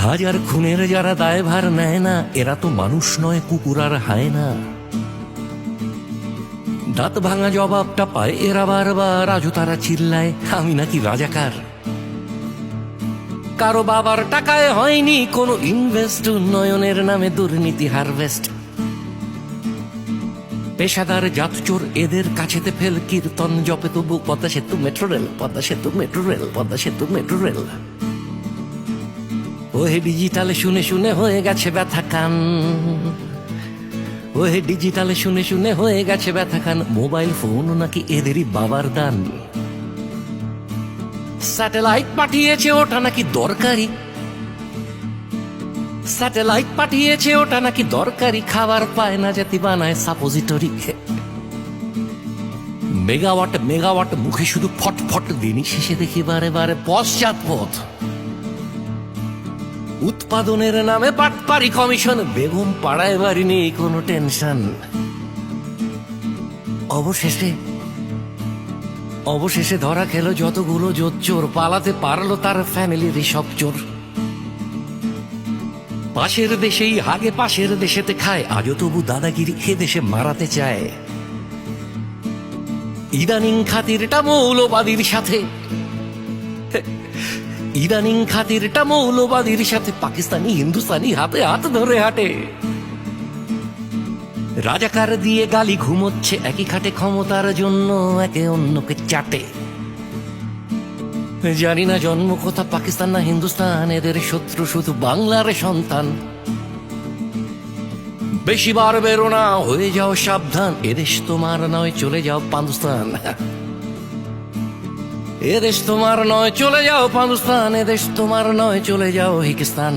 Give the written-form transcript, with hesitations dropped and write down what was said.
হাজার খুনের যারা দায়ভার নেয় না, এরা তো মানুষ নয়, কুকুর আর হায়না। দাঁত ভাঙা জবাবটা পায় এরা বারবার, আজও তারা চিল্লায় আমি নাকি রাজাকার। কারো বাবার টাকায় হয়নি কোনো ইনভেস্ট, উন্নয়নের নামে দুর্নীতি হারভেস্ট। পেশাদার জাতচোর এদের কাছেতে ফেল, কীর্তন জপে তবু পদ্মা সেতু মেট্রো রেল, পদ্মা সেতু মেট্রো রেল, পদ্মা সেতু মেট্রো রেল। ওহে ডিজিটালে শুনে শুনে হয়ে গেছে ব্যথা কান, ওহে ডিজিটালে শুনে শুনে হয়ে গেছে ব্যথা কান। মোবাইল ফোন নাকি এদেরই বাবার দান। স্যাটেলাইট পাঠিয়েছে ওটা নাকি দরকারি, স্যাটেলাইট পাঠিয়েছে ওটা নাকি দরকারি। খাবার পায় না জাতি বানায় সাপোজিটরি। মেগাওয়াট মেগাওয়াট মুখে শুধু ফটফট, দিনই শেষে দেখি বারে বারে পশ্চাৎপদ। উৎপাদনের নামে বাটপারি কমিশন, বেগম পাড়ায় বাড়ি নেই কোনো টেনশন। অবশেষে ধরা খেলো যতগুলো জোচ্চোর, পালাতে পারলো তার ফ্যামিলির সব চোর। পাশের দেশেই হাগে পাশের দেশেতে খায়, আজও তবু দাদাগিরি এ দেশে মারাতে চায়। ইদানিং খাতিরটা মৌলবাদীর সাথে, ইদানিং খাতিরটা মৌলবাদীর সাথে, পাকিস্তানি হিন্দুস্তানি হাতে হাত ধরে হাঁটে। রাজাকার দিয়ে গালি ঘুমোচ্ছে একই খাটে, ক্ষমতার জন্য একে অন্যকে চাটে। জানি না জন্ম কোথা পাকিস্তান না হিন্দুস্তান, এদের শত্রু শুধু বাংলার সন্তান। বেশি বার বেরো না, হয়ে যাও সাবধান, এদেশ তোমার নয়, চলে যাও পাকিস্তান। এদেশ তোমার নয়, চলে যাও পাকিস্তান, এদেশ তোমার নয়, চলে যাও হিন্দুস্তান।